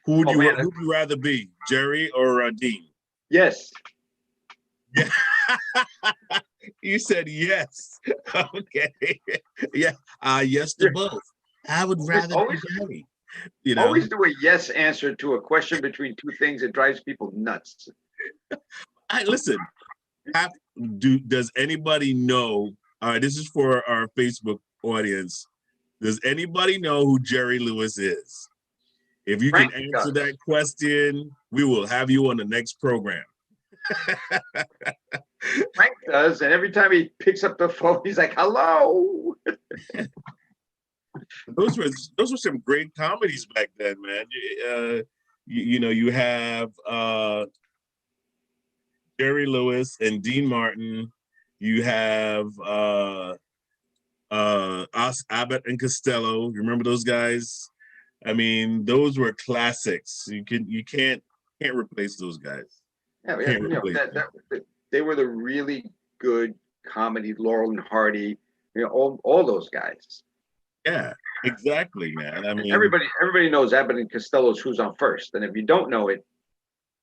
Oh man, Who would you rather be, Jerry or Dean? yes. Yeah, you said yes. Okay, yeah, yes to Yeah. both. I would Always, rather be always, Jerry. You know, always do a yes answer to a question between two things. It drives people nuts. I listen. Have, does anybody know? All right, this is for our Facebook audience. Does anybody know who Jerry Lewis is? If you can Frank answer does. that question, we will have you on the next program. Frank does, and every time he picks up the phone, he's like, "Hello." those were those were some great comedies back then, man. You know, you have Jerry Lewis and Dean Martin. You have Abbott and Costello. You remember those guys? I mean, those were classics. You can't replace those guys. Yeah, yeah, Can't replace them. they were the really good comedy. Laurel and Hardy, all those guys. Yeah, exactly, man. I And mean, everybody knows Abbott and Costello's Who's on First. And if you don't know it,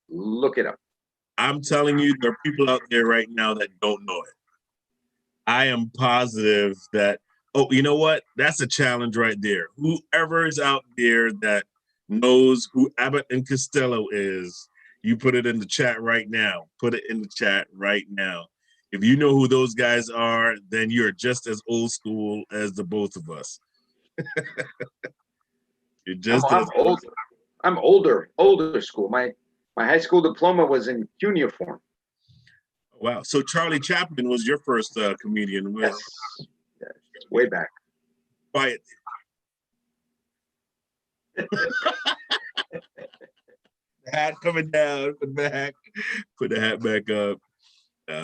look it up. I'm telling you, there are people out there right now that don't know it. I am positive that, oh, you know what? That's a challenge right there. Whoever is out there that knows who Abbott and Costello is, you put it in the chat right now. Put it in the chat right now. If you know who those guys are, then you're just as old school as the both of us. You're I'm just I'm as old. old. I'm older school. My high school diploma was in cuneiform. Wow. So Charlie Chaplin was your first comedian. Yes, yes, way back. Quiet. Hat coming down, put the hat back up.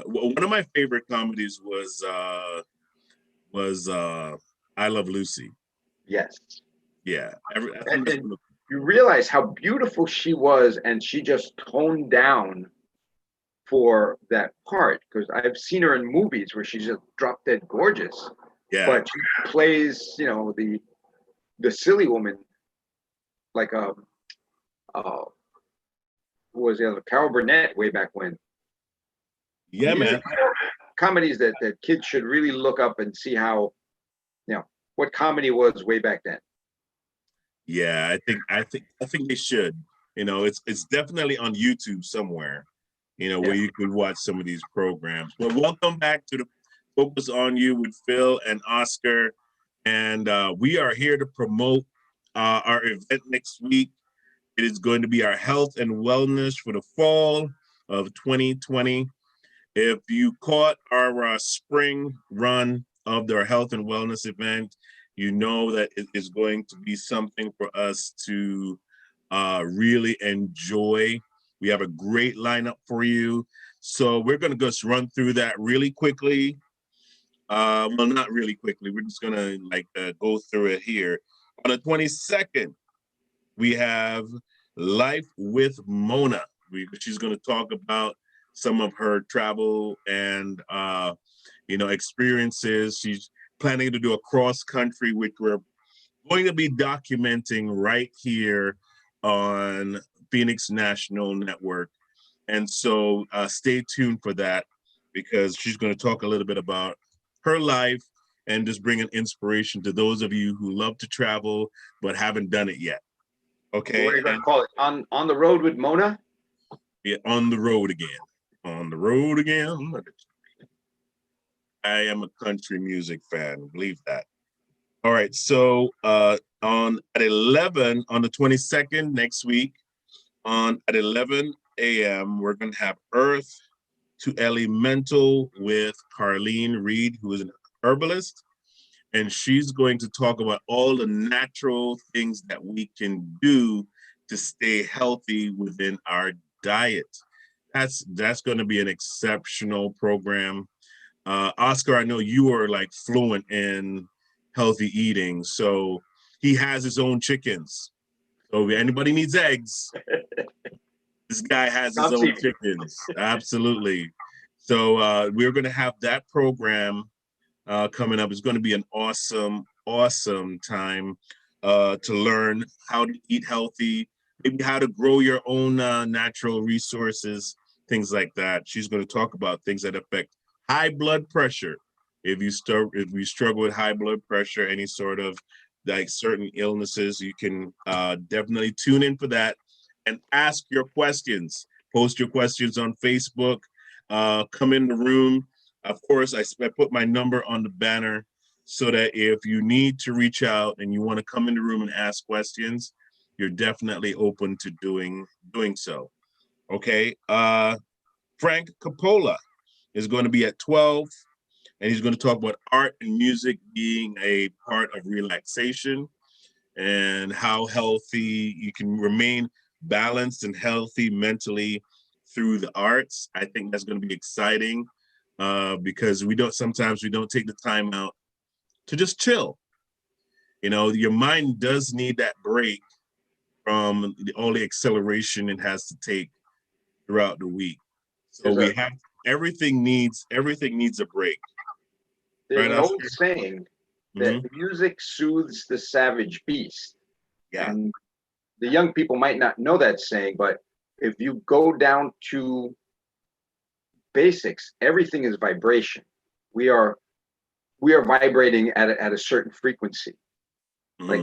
One of my favorite comedies was I Love Lucy. Yes, Yeah, I think that's and one of, you realize how beautiful she was, and she just toned down for that part because I've seen her in movies where she's just drop dead gorgeous, yeah, but she plays, the silly woman like uh, who was the other Carol Burnett way back when. yeah, These are man. comedies that kids should really look up and see how, what comedy was way back then. Yeah, I think they should. You know, it's definitely on YouTube somewhere. You know, where Yeah. you could watch some of these programs. But welcome back to the Focus on You with Phil and Oscar, and we are here to promote our event next week. It is going to be our health and wellness for the fall of 2020. If you caught our spring run of their health and wellness event, you know that it is going to be something for us to really enjoy. We have a great lineup for you. So we're going to just run through that really quickly. Well, not really quickly. We're just going to go through it here. On the 22nd, we have Life with Mona. She's going to talk about some of her travel and experiences. She's planning to do a cross country, which we're going to be documenting right here on Phoenix National Network. And so stay tuned for that because she's going to talk a little bit about her life and just bring an inspiration to those of you who love to travel but haven't done it yet. What Okay, are you going to and call it? On the road with Mona? be on the road again. On the road again. I am a country music fan. Believe that. All right. So on at 11 on the 22nd next week, on at 11 a.m., we're gonna have Earth to Elemental with Carlene Reed, who is an herbalist, and she's going to talk about all the natural things that we can do to stay healthy within our diet. That's going to be an exceptional program. Oscar, I know you are like fluent in healthy eating, so he has his own chickens. So if anybody needs eggs, this guy has his Come own see me. chickens. Absolutely. So we're going to have that program coming up. It's going to be an awesome, awesome time to learn how to eat healthy, maybe how to grow your own natural resources, things like that. She's going to talk about things that affect high blood pressure. If you struggle with high blood pressure, any sort of like certain illnesses, you can definitely tune in for that and ask your questions. Post your questions on Facebook. Come in the room. Of course, I put my number on the banner so that if you need to reach out and you want to come in the room and ask questions, you're definitely open to doing so. Okay. Frank Coppola is going to be at 12, and he's going to talk about art and music being a part of relaxation and how healthy you can remain balanced and healthy mentally through the arts. I think that's going to be exciting because sometimes we don't take the time out to just chill. You know, your mind does need that break from all the acceleration it has to take throughout the week. So everything needs a break. There's Right, an old Oscar? saying that music soothes the savage beast. Yeah. And the young people might not know that saying, but if you go down to basics, everything is vibration. We are vibrating at a certain frequency. Like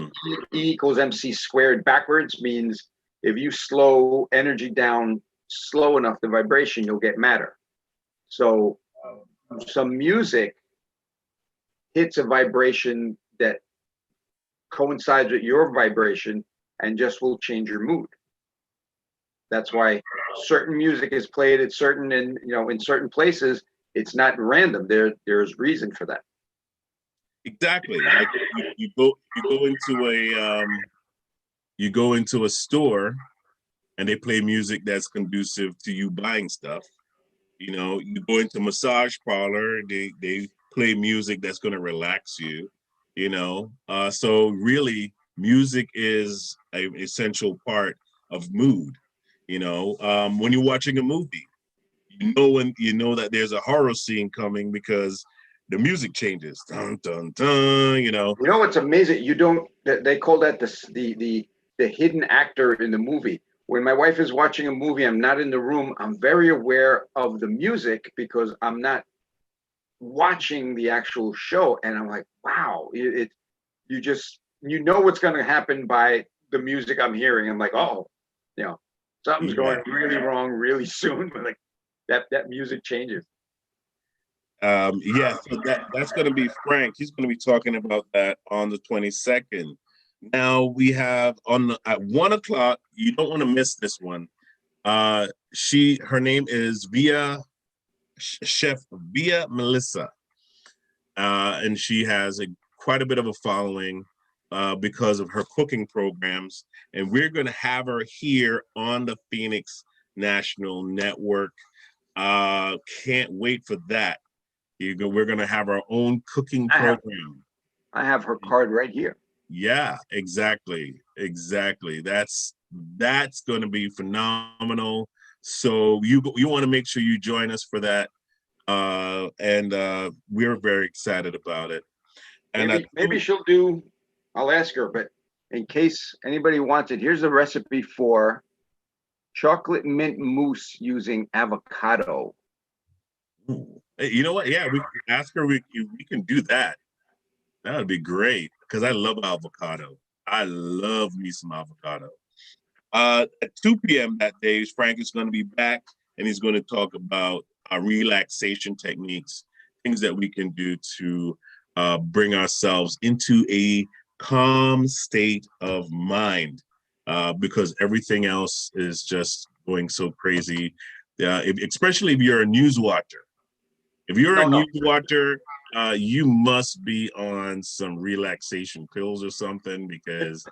E equals MC squared backwards means if you slow energy down slow enough, the vibration, you'll get matter. So some music hits a vibration that coincides with your vibration and just will change your mood. That's why certain music is played at certain, and in certain places, it's not random. There's reason for that. Exactly. Like you go into a store and they play music that's conducive to you buying stuff. You know, you go into a massage parlor, they play music that's going to relax you. So really, music is an essential part of mood. When you're watching a movie, you know that there's a horror scene coming because the music changes. Dun, dun, dun, what's amazing? They call that the hidden actor in the movie. When my wife is watching a movie, I'm not in the room. I'm very aware of the music because I'm not watching the actual show, and I'm like, wow, you know what's going to happen by the music I'm hearing. I'm like, oh, something's going really wrong really soon. Like that music changes. So that's going to be Frank. He's going to be talking about that on the 22nd. Now we have at 1 o'clock. You don't want to miss this one. Her name is Chef Via Melissa, and she has quite a bit of a following because of her cooking programs. And we're going to have her here on the Phoenix National Network. Can't wait for that. We're going to have our own cooking program. I have her card right here. Yeah, exactly. That's going to be phenomenal. So you want to make sure you join us for that. And we're very excited about it. And maybe she'll do, I'll ask her, but in case anybody wants it, here's a recipe for chocolate mint mousse using avocado. You know what? Yeah, we can ask her. We can do that. That would be great because I love avocado. I love me some avocado. At 2 p.m. that day, Frank is going to be back and he's going to talk about relaxation techniques, things that we can do to bring ourselves into a calm state of mind because everything else is just going so crazy, especially if you're a news watcher. If you're a news watcher, you must be on some relaxation pills or something because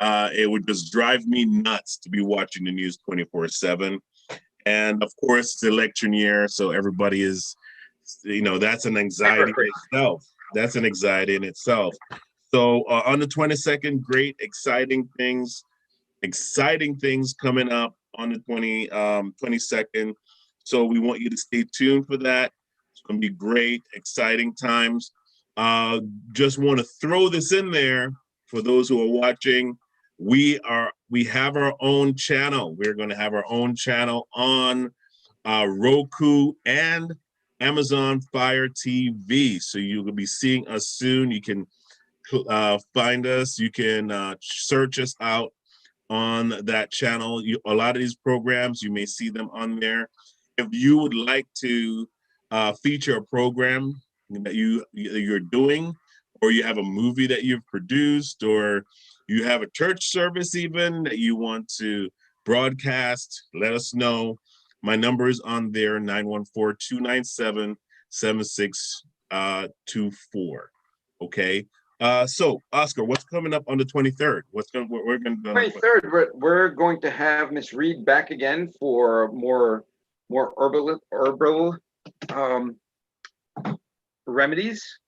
it would just drive me nuts to be watching the news 24/7. And of course, it's election year, so everybody is, that's an anxiety in itself. That's an anxiety in itself. So on the 22nd, great, exciting things coming up on the 22nd. So we want you to stay tuned for that. It's going to be great, exciting times. Just want to throw this in there for those who are watching. We are we have our own channel. We're going to have our own channel on Roku and Amazon Fire TV. So you will be seeing us soon. You can find us. You can search us out on that channel. A lot of these programs, you may see them on there. If you would like to feature a program that you're doing, or you have a movie that you've produced, or you have a church service even that you want to broadcast, let us know. My number is on there, 914-297-7624. Okay. So Oscar, what's coming up on the 23rd? We're going to 23rd, we're going to have Miss Reed back again for more herbal remedies.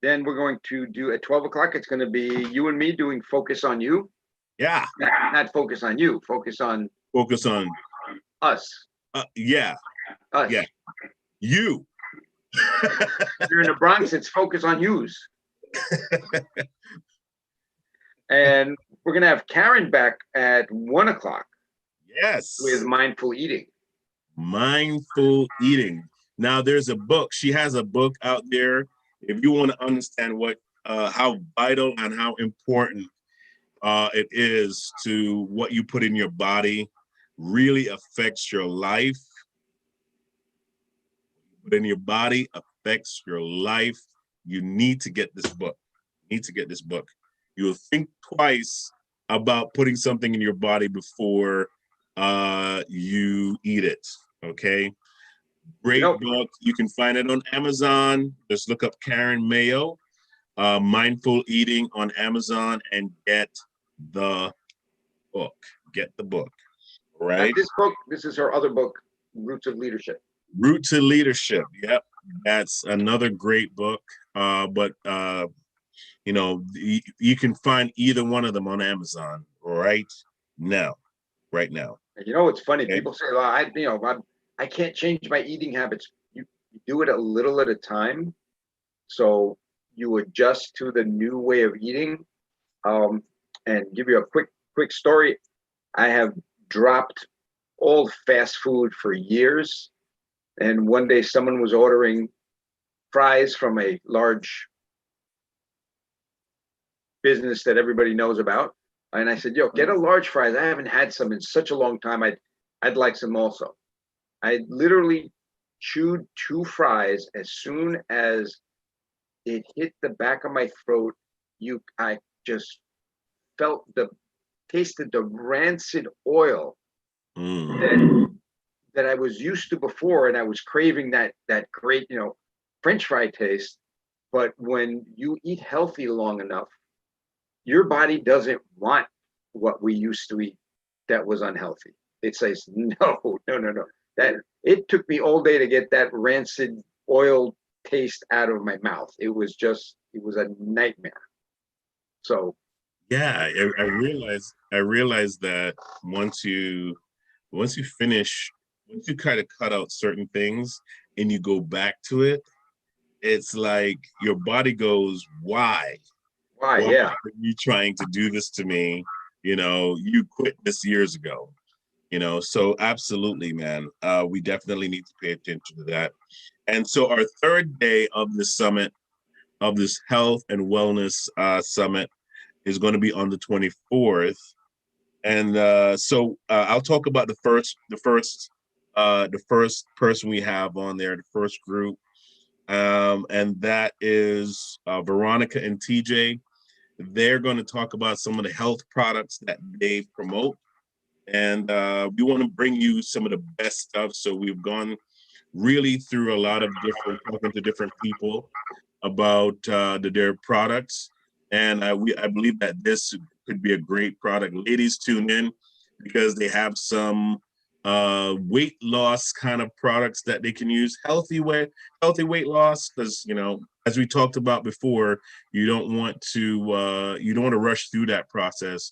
Then we're going to do at 12 o'clock. It's going to be you and me doing Focus on You. Yeah. Not Focus on You. Focus on us. Yeah. Us. Yeah. You. You're in the Bronx. It's Focus on Yous. And we're going to have Karen back at 1 o'clock. Yes. With Mindful Eating. Mindful Eating. Now there's a book. She has a book out there. If you want to understand how vital and how important it is to what you put in your body, really affects your life. What in your body affects your life. You need to get this book. You'll think twice about putting something in your body before you eat it. Okay. Great book. You can find it on Amazon. Just look up Karen Mayo, Mindful Eating on Amazon, and get the book. Get the book. Right. This book, this is her other book, Roots of Leadership. Roots of Leadership. Yep. That's another great book. But you can find either one of them on Amazon right now. You know what's funny? Okay. People say, "Well, I can't change my eating habits." You do it a little at a time, so you adjust to the new way of eating. And give you a quick story. I have dropped all fast food for years, and one day someone was ordering fries from a large business that everybody knows about. And I said, "Yo, get a large fries. I haven't had some in such a long time. I'd like some also." I literally chewed 2 fries. As soon as it hit the back of my throat, I just tasted the rancid oil that I was used to before, and I was craving that great, French fry taste. But when you eat healthy long enough, your body doesn't want what we used to eat that was unhealthy. It says, no. That it took me all day to get that rancid oil taste out of my mouth. It was a nightmare. So yeah, I realized that once you kind of cut out certain things and you go back to it, it's like your body goes, why? Why yeah. Are you trying to do this to me? You quit this years ago. So absolutely, man. We definitely need to pay attention to that. And so our third day of the summit, of this health and wellness summit, is going to be on the 24th. And so I'll talk about the first person we have on there, the first group. And that is Veronica and TJ. They're going to talk about some of the health products that they promote. And we want to bring you some of the best stuff. So we've gone really through a lot of talking to different people about their products. And I believe that this could be a great product. Ladies, tune in because they have some weight loss kind of products that they can use. Healthy weight loss, because as we talked about before, you don't want to rush through that process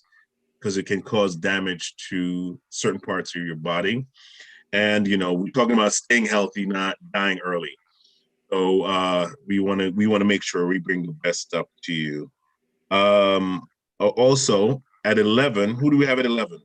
because it can cause damage to certain parts of your body. And we're talking about staying healthy, not dying early. So we want to make sure we bring the best stuff to you. Also, at 11. Who do we have at 11?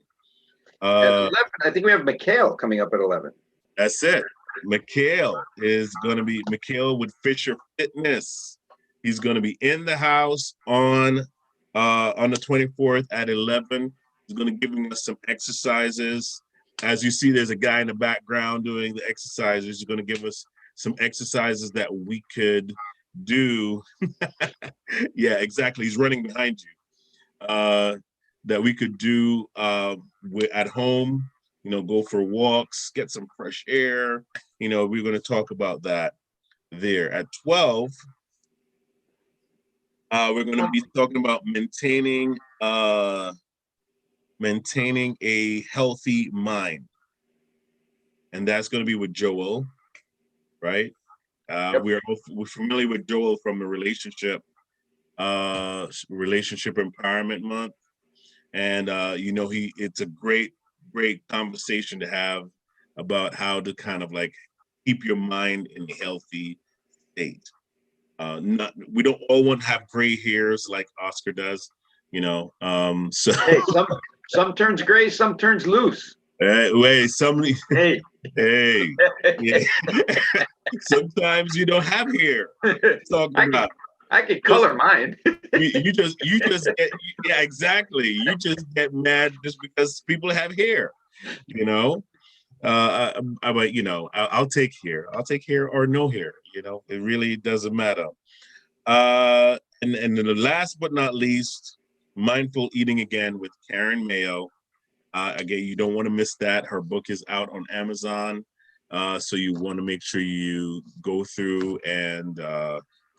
At 11, I think we have Mikhail coming up at 11. That's it. Mikhail is going to be Mikhail with Fisher Fitness. He's going to be in the house on the 24th at 11. He's going to be giving us some exercises. As you see, there's a guy in the background doing the exercises. He's going to give us some exercises that we could do. Yeah, exactly. He's running behind you. That we could do at home, go for walks, get some fresh air. We're going to talk about that there. At 12, we're going to be talking about maintaining a healthy mind. And that's going to be with Joel, right? Yep. We're familiar with Joel from the relationship empowerment month. And it's a great conversation to have about how to kind of like keep your mind in a healthy state. We don't all want to have gray hairs like Oscar does, so Hey, some turns gray, some turns loose. Wait, somebody. Hey. Yeah. Sometimes you don't have hair. I could color mine. you just get, yeah, exactly. You just get mad just because people have hair, I'll take hair. I'll take hair or no hair. It really doesn't matter. And then the last but not least, mindful eating again with Karen Mayo. Again, you don't want to miss that. Her book is out on Amazon. So you want to make sure you go through and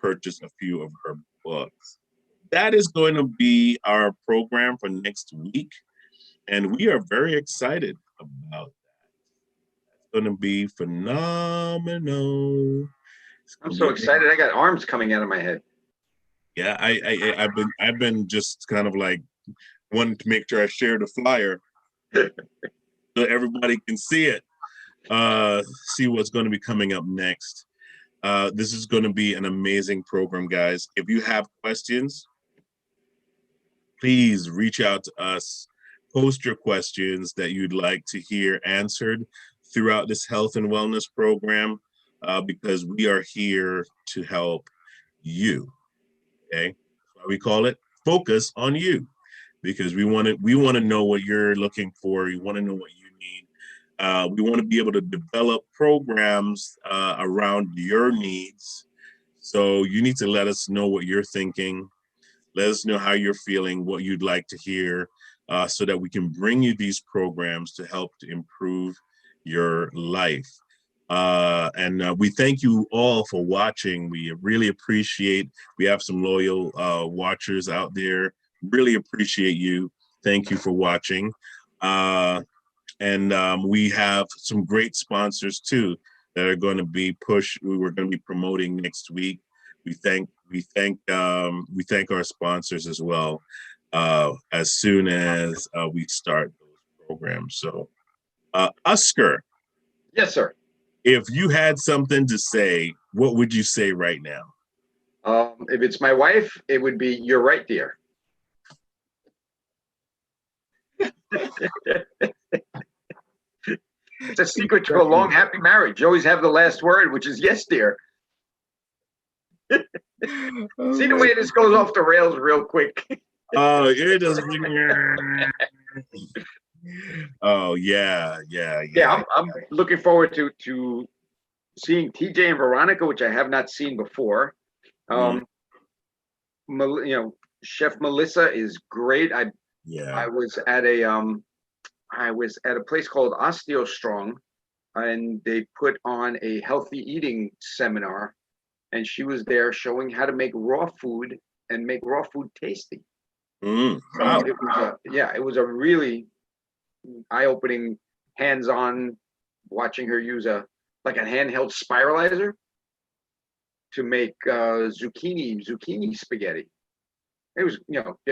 purchase a few of her books. That is going to be our program for next week. And we are very excited about that. It's going to be phenomenal. I'm so excited. I got arms coming out of my head. Yeah, I've been just kind of like wanting to make sure I share the flyer so everybody can see it. See what's going to be coming up next. This is going to be an amazing program, guys. If you have questions, please reach out to us. Post your questions that you'd like to hear answered throughout this health and wellness program, because we are here to help you. Okay, that's why we call it Focus on You, because we want to know what you're looking for. We want to know what you need. We want to be able to develop programs around your needs. So you need to let us know what you're thinking. Let us know how you're feeling, what you'd like to hear, so that we can bring you these programs to help to improve your life. And we thank you all for watching. We really appreciate, we have some loyal watchers out there. Really appreciate you. Thank you for watching. And we have some great sponsors too that are going to be we're going to be promoting next week. We thank our sponsors as well, as soon as we start those programs. So, Oscar. Yes, sir. If you had something to say, what would you say right now? If it's my wife, it would be, "You're right, dear." It's a secret to a long, happy marriage. You always have the last word, which is "yes, dear." See the way this goes off the rails real quick. Oh, it doesn't. Oh yeah. I'm looking forward to seeing TJ and Veronica, which I have not seen before. Chef Melissa is great. I was at a place called Osteo Strong, and they put on a healthy eating seminar, and she was there showing how to make raw food and make raw food tasty. Wow. It was a really eye-opening, hands-on, watching her use a handheld spiralizer to make zucchini spaghetti. It was,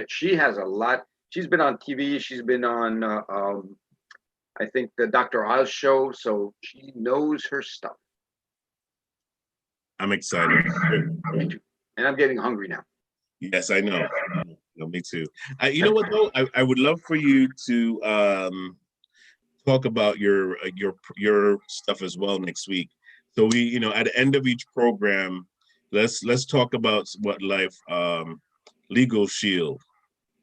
she has a lot. She's been on TV. She's been on, I think, the Dr. Oz show. So she knows her stuff. I'm excited. Me too. And I'm getting hungry now. Yes, I know. Me too. You know what though? I would love for you to talk about your stuff as well next week. So we, at the end of each program, let's talk about what life Legal Shield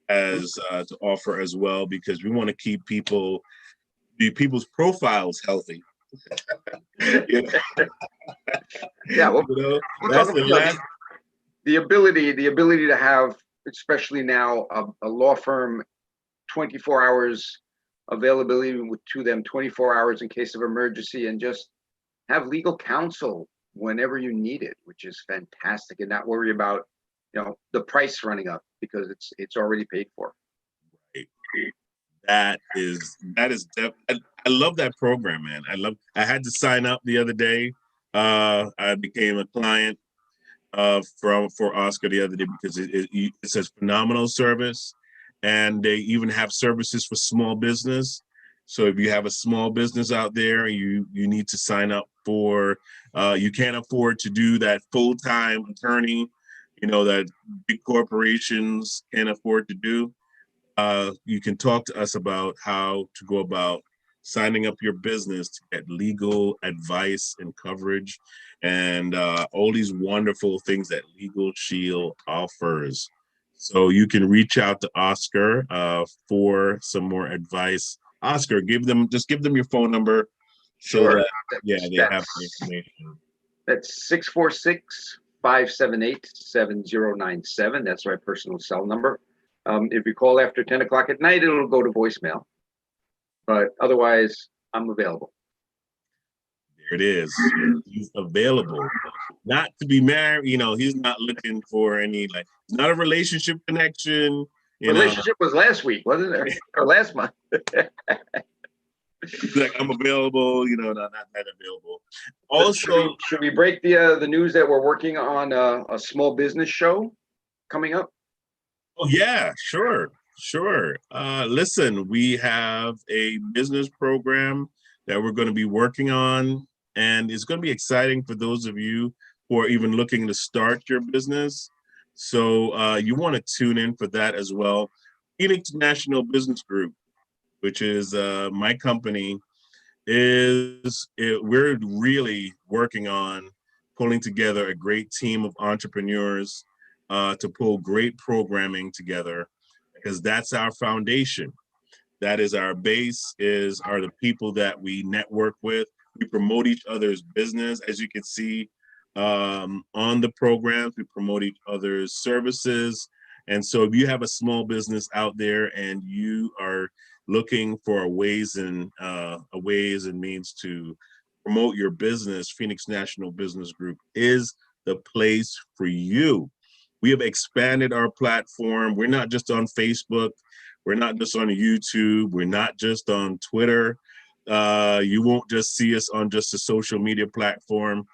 has to offer as well, because we want to keep people's profiles healthy. you know, Yeah, well, we're that's talking, the last. the ability to have, especially now, a law firm 24 hours availability to them, 24 hours in case of emergency, and just have legal counsel whenever you need it, which is fantastic, and not worry about the price running up because it's already paid for. That is I love that program, man. I had to sign up the other day. I became a client for Oscar the other day because it says phenomenal service, and they even have services for small business. So if you have a small business out there, you need to sign up for. You can't afford to do that full-time attorney, that big corporations can't afford to do. You can talk to us about how to go about signing up your business to get legal advice and coverage and all these wonderful things that Legal Shield offers. So you can reach out to Oscar for some more advice. Oscar, give them your phone number. Sure. They have the information. That's 646-578-7097. That's my personal cell number. If you call after 10 o'clock at night, it'll go to voicemail. But otherwise, I'm available. There it is. He's available. Not to be married, he's not looking for any, not a relationship connection. Relationship was last week, wasn't it? Or last month. He's like, I'm available, not available. Also, should we break the news that we're working on a small business show coming up? Oh yeah, sure. Listen, we have a business program that we're going to be working on, and it's going to be exciting for those of you who are even looking to start your business. So you want to tune in for that as well. Phoenix National Business Group, which is my company, we're really working on pulling together a great team of entrepreneurs to pull great programming together, because that's our foundation. That is our base, are the people that we network with. We promote each other's business. As you can see on the programs, we promote each other's services. And so if you have a small business out there and you are looking for ways and means to promote your business, Phoenix National Business Group is the place for you. We have expanded our platform. We're not just on Facebook. We're not just on YouTube. We're not just on Twitter. You won't just see us on just a social media platform,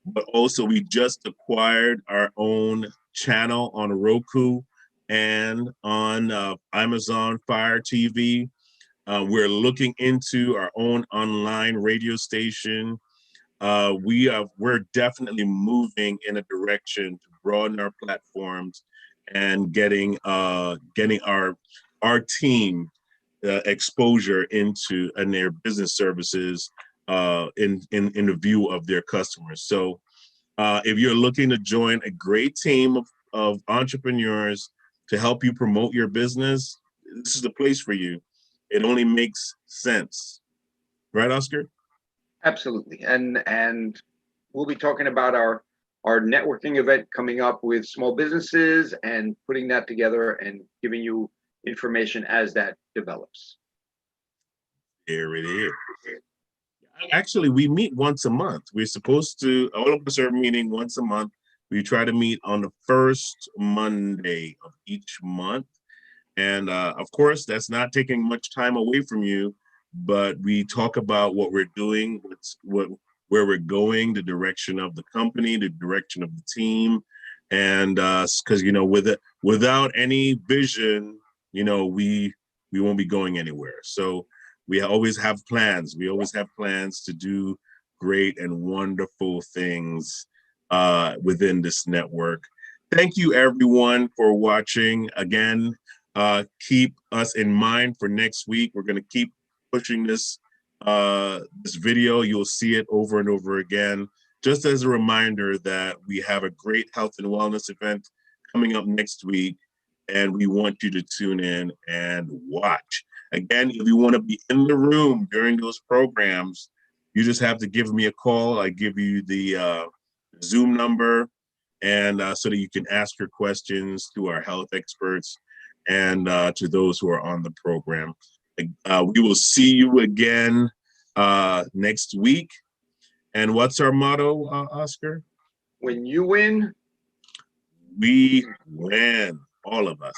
but also we just acquired our own channel on Roku and on Amazon Fire TV. We're looking into our own online radio station. We're definitely moving in a direction to broaden our platforms and getting our team exposure into and their business services in the view of their customers. So if you're looking to join a great team of entrepreneurs to help you promote your business, this is the place for you. It only makes sense. Right, Oscar? Absolutely. And we'll be talking about our networking event coming up with small businesses and putting that together and giving you information as that develops. There it is. Actually, we meet once a month. We're supposed to, all of us are meeting once a month. We try to meet on the first Monday of each month. And of course, that's not taking much time away from you, but we talk about what we're doing, where we're going, the direction of the company, the direction of the team. And because, without any vision, we won't be going anywhere. So we always have plans. We always have plans to do great and wonderful things within this network. Thank you everyone for watching. Again, keep us in mind for next week. We're going to keep pushing this video. You'll see it over and over again. Just as a reminder that we have a great health and wellness event coming up next week, and we want you to tune in and watch. Again, if you want to be in the room during those programs, you just have to give me a call. I give you the Zoom number, and so that you can ask your questions to our health experts and to those who are on the program. We will see you again next week. And what's our motto, Oscar? When you win, we win, all of us.